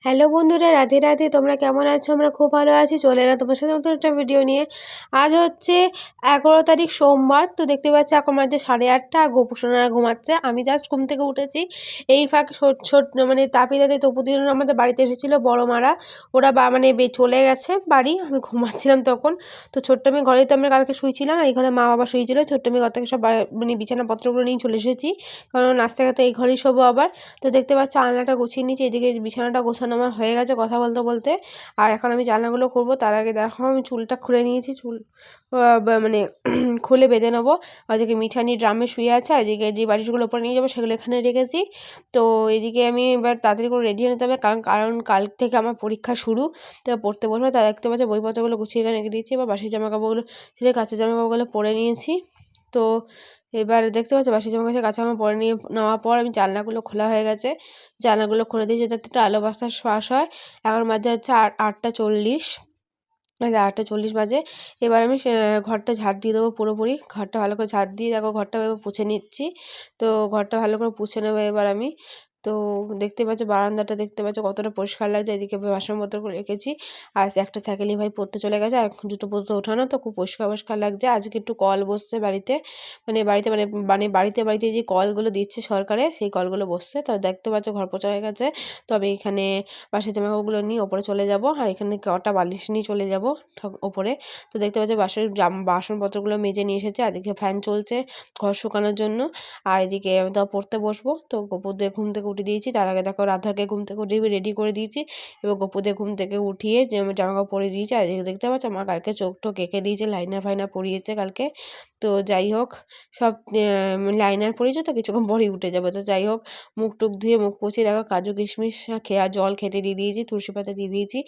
Hello বন্ধুরা, রাধে রাধে। তোমরা কেমন আছো? আমরা খুব ভালো আছি। চলে এলাম তোমার সাথে নতুন একটা ভিডিও নিয়ে। আজ হচ্ছে 11 তারিখ সোমবার। তো দেখতে পাচ্ছি এখন বাজে 8:30 আর গোপুসোনারা ঘুমাচ্ছে। আমি জাস্ট ঘুম থেকে উঠেছি। এই ফাঁক মানে তাপি দাদি তপুদিন আমাদের বাড়িতে এসেছিল বড় মারা। ওরা মানে চলে গেছে বাড়ি। আমি ঘুমাচ্ছিলাম তখন। তো ছোট্ট মেয়ে ঘরেই তো আমরা কালকে শুয়েছিলাম। এই ঘরে মা বাবা শুয়েছিল। ছোট্ট মেয়ে ঘর থেকে সব মানে বিছানাপত্রগুলো নিয়ে চলে এসেছি, কারণ রাস্তাঘাটে এই ঘরেই শোবো আবার। তো দেখতে পাচ্ছ আলনাটা গুছিয়ে নিচ্ছি। এদিকে বিছানাটা গোছানো আমার হয়ে গেছে কথা বলতে বলতে। আর এখন আমি জানলাগুলো করবো। তার আগে দেখো আমি চুলটা খুলে নিয়েছি। চুল মানে খুলে বেঁধে নেবো। ওইদিকে মিঠানি ড্রামে শুয়ে আছে, আর এদিকে যে বালিশগুলো উপরে নিয়ে যাবো সেগুলো এখানে রেখেছি। তো এদিকে আমি এবার তাড়াতাড়ি করে রেডি হয়ে নিতে হবে, কারণ কাল থেকে আমার পরীক্ষা শুরু। তো পড়তে বসবো। তার দেখতে পাচ্ছি বইপত্রগুলো গুছিয়ে এখানে রেখে দিয়েছি। এবার বাসি জামাকাপড়গুলো ছেলে কাঁচা জামাকাপড়গুলো পরে নিয়েছি। তো এবার দেখতে পাচ্ছ বাসি জামা কাপড় পরে নিয়ে নেওয়ার পর আমি জানলাগুলো খোলা হয়ে গেছে। জানলাগুলো খুলে দিয়েছি যাতে একটু আলো বাতাস পাস হয়। এখন বাজে হচ্ছে 8:40। 8:40 বাজে। এবার আমি ঘরটা ঝাড় দিয়ে দেবো পুরোপুরি। ঘরটা ভালো করে ঝাড় দিয়ে দেখো ঘরটা এবার পুছে নিচ্ছি। তো ঘরটা ভালো করে পুছে নেবো এবার আমি। তো দেখতে পাচ্ছ বারান্দাটা দেখতে পাচ্ছ কতটা পরিষ্কার লাগছে। এদিকে বাসনপত্রগুলো রেখেছি। আর একটা সাইকেলি ভাই পড়তে চলে গেছে। আর জুতো পুতো ওঠানো, তো খুব পরিষ্কার পরিষ্কার লাগছে। আজকে একটু কল বসছে বাড়িতে। মানে বাড়িতে বাড়িতে যে কলগুলো দিচ্ছে সরকারে, সেই কলগুলো বসছে। তো দেখতে পাচ্ছ ঘর পোছা হয়ে গেছে। তবে এখানে বাসি জামাকাপড়গুলো নিয়ে ওপরে চলে যাব। আর এখানে কটা বালিশ নিয়ে চলে যাব ওপরে। তো দেখতে পাচ্ছ বাসনপত্রগুলো মেজে নিয়ে এসেছে। এদিকে ফ্যান চলছে ঘর শুকানোর জন্য। আর এদিকে আমি তো পড়তে বসবো। তো গপুদের ঘুম থেকে উঠিয়ে দিয়েছি। তার আগে দেখো রাধাকে ঘুম থেকে উঠিয়ে রেডি করে দিয়েছি। এবার গপুদের ঘুম থেকে উঠিয়ে জামাকাপড় পরিয়ে দিয়েছি। আর এদিকে দেখতে পাচ্ছ মা কালকে চোখ টোক এঁকে দিয়েছে, লাইনার ফাইনার পরিয়েছে কালকে। তো যাই হোক, সব লাইনার পরিয়েছে তো কিছুক্ষণ পরেই উঠে যাবে। তো যাই হোক, মুখ টুক ধুয়ে মুখ মুছিয়ে দেখো কাজু কিশমিশ খেয়ে জল খেতে দিয়ে দিয়েছি, তুলসী পাতা দিয়ে দিয়েছি।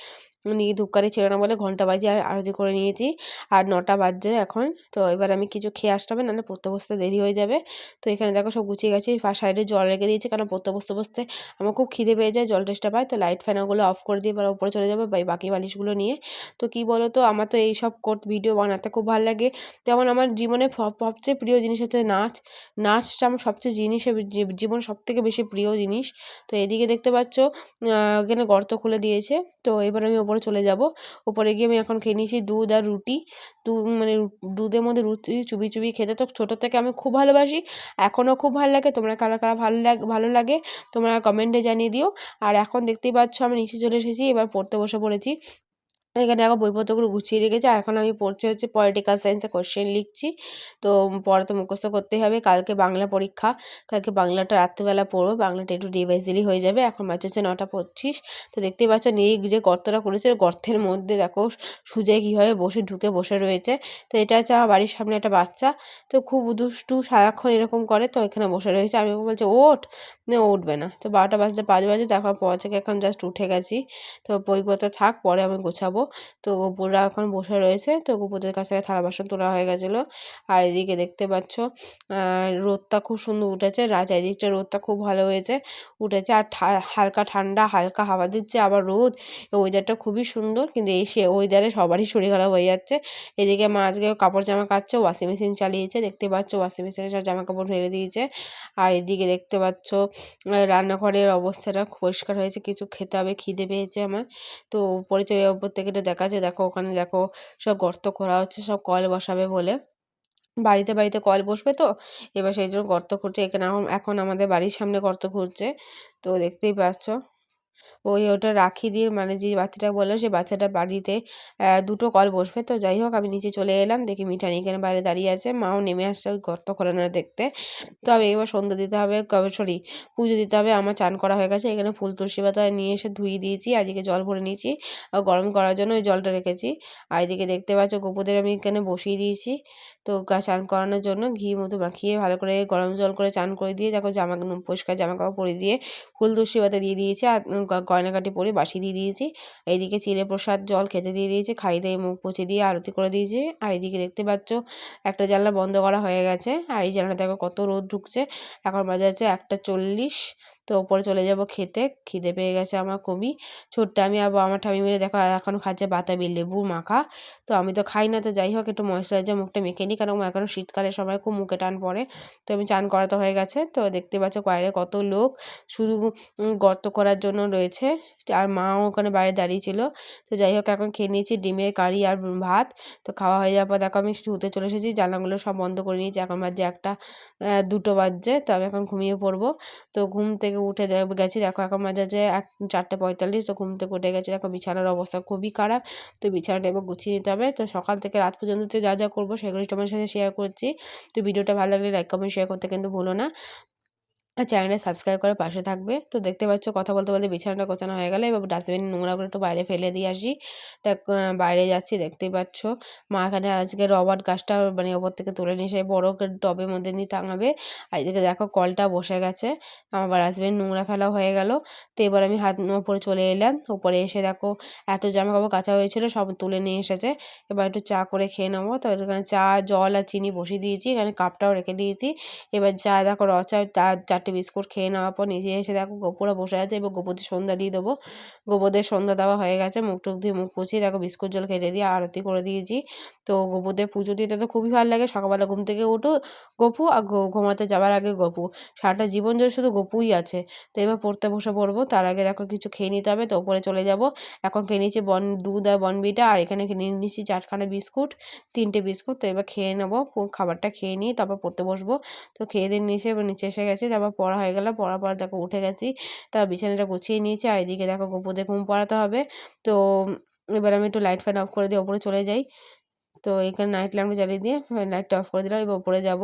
নিয়ে ধূপকাঠি ছিল না বলে ঘন্টা বাজিয়ে আরতি করে নিয়েছি। আর 9টা বাজছে এখন। তো এবার আমি কিছু খেয়ে আসতে হবে, নাহলে পড়তে বসতে দেরি হয়ে যাবে। তো এখানে দেখো সব গুছিয়ে গেছি। সাইডে জল রেখে দিয়েছি, কারণ পড়তে বসতে বসতে আমার খুব খিদে পেয়ে যায়, জল টেস্টটা পায়। তো লাইট ফ্যানগুলো অফ করে দিয়ে এবার উপরে চলে যাবে বাকি বালিশগুলো নিয়ে। তো কি বলো তো, আমার তো এইসব ভিডিও বানাতে খুব ভালো লাগে। যেমন আমার জীবনে সবচেয়ে প্রিয় জিনিস হচ্ছে নাচ। নাচটা আমার সবচেয়ে জীবন সবথেকে বেশি প্রিয় জিনিস। তো এদিকে দেখতে পাচ্ছ এখানে গর্ত খুলে দিয়েছে। তো এবার আমি ওপরে চলে যাব। ওপরে গিয়ে আমি এখন খেয়ে নিয়েছি দুধ আর রুটি। মানে দুধের মধ্যে রুটি চুবি চুবি খেতে তো ছোটো থেকে আমি খুব ভালোবাসি। এখনও খুব ভালো লাগে। তোমরা কারা কারা ভালো লাগে তোমরা কমেন্টে জানিয়ে দিও। আর এখন দেখতেই পাচ্ছ আমি নিচে চলে এসেছি, এবার পড়তে বসে পড়েছি। এখানে দেখো বইপত্রগুলো গুছিয়ে রেখেছি। আর এখন আমি পড়ছি হচ্ছে পলিটিক্যাল সায়েন্সের কোশ্চেন লিখছি। তো পড়া তো মুখস্থ করতেই হবে, কালকে বাংলা পরীক্ষা। কালকে বাংলাটা রাত্রিবেলা পড়বো, বাংলাটা একটু রিভাইজ দিলেই হয়ে যাবে। এখন বাজে হচ্ছে 9:25। তো দেখতেই পাচ্ছ নিয়ে যে গর্তটা করেছে, গর্তের মধ্যে দেখো সুজয় কীভাবে ঢুকে বসে রয়েছে। তো এটা হচ্ছে আমার বাড়ির সামনে একটা বাচ্চা। তো খুব দুষ্টু, সারাক্ষণ এরকম করে। তো এখানে বসে রয়েছে। আমি ওকে বলছি ওঠ, না উঠবে না। তো 12টা বাজতে 5 বাজে, তারপর পড়া থেকে এখন জাস্ট উঠে গেছি। তো বইপত্র থাক, পরে আমি গোছাবো। তো গপুরা এখন বসে রয়েছে। তো গপুদের কাছ থেকে থালা বাসন তোলা হয়ে গেছিলো। আর এদিকে দেখতে পাচ্ছ রোদটা খুব সুন্দর উঠেছে। এদিকটা রোদটা খুব ভালো হয়েছে উঠেছে। আর হালকা ঠান্ডা, হালকা হাওয়া দিচ্ছে, আবার রোদ। ওয়েদারটা খুবই সুন্দর। কিন্তু এই ওয়েদারে সবারই শরীর খারাপ হয়ে যাচ্ছে। এদিকে মা আজকে কাপড় জামা কাচ্ছে, ওয়াশিং মেশিন চালিয়েছে। দেখতে পাচ্ছ ওয়াশিং মেশিনে সব জামা কাপড় ফেলে দিয়েছে। আর এদিকে দেখতে পাচ্ছ রান্নাঘরের অবস্থাটা পরিষ্কার হয়েছে। কিছু খেতে হবে, খিদে পেয়েছে আমার। তো উপরে উপর থেকে এটা দেখা যায়, দেখো ওখানে দেখো সব গর্ত করা হচ্ছে, সব কল বসাবে বলে। বাড়িতে বাড়িতে কল বসবে তো, এবার সেই জন্য গর্ত খুঁড়ছে। এখানে এখন আমাদের বাড়ির সামনে গর্ত খুঁড়ছে। তো দেখতেই পাচ্ছ ওটা রাখি দিয়ে, মানে যে বাচ্চাটা বললো সেই বাচ্চাটার বাড়িতে 2টো কল বসবে। তো যাই হোক, আমি নিচে চলে এলাম, দেখি মিঠানি এখানে বাইরে দাঁড়িয়ে আছে। মাও নেমে আসছে ওই গর্ত খোলানো দেখতে। তো আমি এবার সন্ধ্যা দিতে হবে, পুজো দিতে হবে। আমার চান করা হয়ে গেছে। এখানে ফুল তুলসী পাতা নিয়ে এসে ধুয়ে দিয়েছি। আর এদিকে জল ভরে নিয়েছি আর গরম করার জন্য ওই জলটা রেখেছি। আর এদিকে দেখতে পাচ্ছ গোপুদের আমি এখানে বসিয়ে দিয়েছি। তো চান করানোর জন্য ঘি মতো মাখিয়ে ভালো করে গরম জল করে চান করে দিয়ে দেখো পরিষ্কার জামা কাপড় পরিয়ে দিয়ে ফুল তুলসী পাতা দিয়ে দিয়েছি। আর গয়নাকাটি পরে বাসি দিয়ে দিয়েছি। এইদিকে চিড়ে প্রসাদ জল খেতে দিয়ে দিয়েছি, খাইয়ে দিয়ে মুখ পুছে দিয়ে আরতি করে দিয়েছি। আর এদিকে দেখতে পাচ্ছ একটা জানলা বন্ধ করা হয়ে গেছে। আর এই জানলা দেখো কত রোদ ঢুকছে। এখন বাজে আছে 1:40। তো ওপরে চলে যাব খেতে, খিদে পেয়ে গেছে আমার খুবই। ছোট্ট আমি আর আমার ঠাম্মি মিলে দেখো এখন খাচ্ছে বাতাবি লেবু মাখা। তো আমি তো খাই না, তো যাই হোক একটু ময়েশ্চারাইজার মুখটা মেখে নিই, কারণ এখনও শীতকালের সময় খুব মুখে টান পড়ে। তো আমি চান করা তো হয়ে গেছে, তো দেখতে পাচ্ছ বাইরে কত লোক শুধু গর্ত করার জন্য রয়েছে, আর মাও ওখানে বাইরে দাঁড়িয়ে ছিল। তো যাই হোক এখন খেয়ে নিয়েছি ডিমের কারি আর ভাত। তো খাওয়া হয়ে যাওয়ার পর দেখো আমি শুতে চলে এসেছি, জানলাগুলো সব বন্ধ করে নিয়েছি। এখন বাজে 1টা 2টো বাজছে, তো আমি এখন ঘুমিয়ে পড়বো। তো ঘুম থেকে উঠে গেছি, দেখো এখন বাজে যে 4:45। তো ঘুম থেকে উঠে গেছি, দেখো বিছানার অবস্থা খুবই খারাপ। তো বিছানাটা এবার গুছিয়ে নিতে হবে। তো সকাল থেকে রাত পর্যন্ত যা যা করবো সেগুলি তোমার সাথে শেয়ার করছি। তো ভিডিওটা ভালো লাগলে লাইক কমেন্ট শেয়ার করতে কিন্তু ভুলো না, আর চ্যানেলটা সাবস্ক্রাইব করে পাশে থাকবে। তো দেখতে পাচ্ছ কথা বলতে বলতে বিছানাটা গোছানো হয়ে গেলে এবার ডাস্টবিন নোংরাগুলো একটু বাইরে ফেলে দিয়ে আসি। তা বাইরে যাচ্ছি, দেখতেই পাচ্ছ মা এখানে আজকে রবার্ট গাছটা মানে ওপর থেকে তুলে নিয়ে এসে বড় টবের মধ্যে নিয়ে টাঙাবে। আর এদিকে দেখো কলটা বসে গেছে, আমার ডাস্টবিন নোংরা ফেলা হয়ে গেল। তো এবার আমি হাত ওপরে চলে এলাম, ওপরে এসে দেখো এত জামা কাপড় কাচা হয়েছিল সব তুলে নিয়ে এসেছে। এবার একটু চা করে খেয়ে নেবো। তো এখানে চা জল আর চিনি বসিয়ে দিয়েছি, এখানে কাপটাও রেখে দিয়েছি। এবার চা দেখো চা 4টে বিস্কুট খেয়ে নেওয়ার পর নিজে এসে দেখো গোপুরা বসে আছে, এবার গোপুদের সন্ধ্যা দিয়ে দেবো। গোপুদের সন্ধ্যা দেওয়া হয়ে গেছে, মুখ টুক দিয়ে মুখ পুছিয়ে দেখো বিস্কুট জল খেতে দিয়ে আরতি করে দিয়েছি। তো গোপুদের পুজো দিতে তো খুবই ভালো লাগে, সকালবেলা ঘুম থেকে উঠো গপু, আর ঘুমাতে যাওয়ার আগে গপু, সারাটা জীবন জুড়ে শুধু গপুই আছে। তো এবার পড়তে বসে পড়বো, তার আগে দেখো কিছু খেয়ে নিতে হবে। তো ওপরে চলে যাব, এখন খেয়ে নিচ্ছি দুধ আর বনবিটা, আর এখানে নিয়ে নিচ্ছি 4খানা বিস্কুট, 3টে বিস্কুট। তো এবার খেয়ে নেবো, খাবারটা খেয়ে নিয়ে তারপর পড়তে বসবো। তো খেয়ে দিয়ে এবার নিচে এসে গেছি, তারপর পড়া হয়ে গেল, পড়ার পর দেখো উঠে গেছি, তারপর বিছানাটা গুছিয়ে নিয়েছি। আর এদিকে দেখো গপুদের ঘুম পাড়াতে হবে। তো এবার আমি একটু লাইট ফ্যান অফ করে দিয়ে ওপরে চলে যাই। তো এখানে নাইট ল্যাম্পটা জ্বালিয়ে দিয়ে লাইটটা অফ করে দিলাম, এবার ওপরে যাব।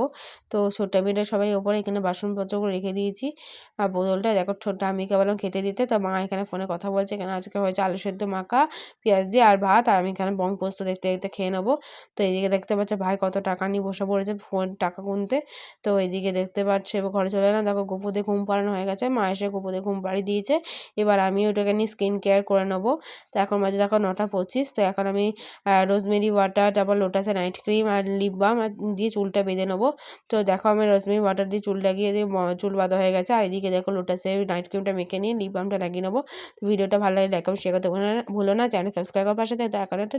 তো ছোট্ট মেয়েটা সবাই ওপরে এখানে বাসনপত্রগুলো রেখে দিয়েছি, আর বোতলটা দেখো ছোট্ট আমিকে বললাম খেতে দিতে। তো মা এখানে ফোনে কথা বলছে, এখানে আজকে হয়েছে আলু সেদ্ধ মাখা পেঁয়াজ দিয়ে আর ভাত, আর আমি এখানে বং পোস্ত দেখতে দেখতে খেয়ে নেবো। তো এইদিকে দেখতে পাচ্ছে ভাই কত টাকা নিয়ে বসে পড়েছে ফোন টাকা গুনতে। তো এইদিকে দেখতে পাচ্ছে এবার ঘরে চলে এলাম, দেখো গপুদের ঘুম পাড়ানো হয়ে গেছে, মা এসে গপুদের ঘুম পাড়িয়ে দিয়েছে। এবার আমি ওটাকে নিয়ে স্কিন কেয়ার করে নেবো। তো এখন বাজে দেখো 9:25। তো এখন আমি রোজমেরি ওয়াটার, তারপর লোটাসের নাইট ক্রিম আর লিপ বাম দিয়ে চুলটা বেঁধে নেবো। তো দেখো আমি রোজমেরি ওয়াটার দিয়ে চুল লাগিয়ে দিয়ে চুল বাঁধা হয়ে গেছে, আর এদিকে দেখো লোটাসের নাইট ক্রিমটা মেখে নিয়ে লিপ বামটা লাগিয়ে নেবো। তো ভিডিওটা ভালো লাগে লাইক কমেন্ট শেয়ার করতে ভুলো না, চ্যানেল সাবস্ক্রাইব করার পাশে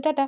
টাটা।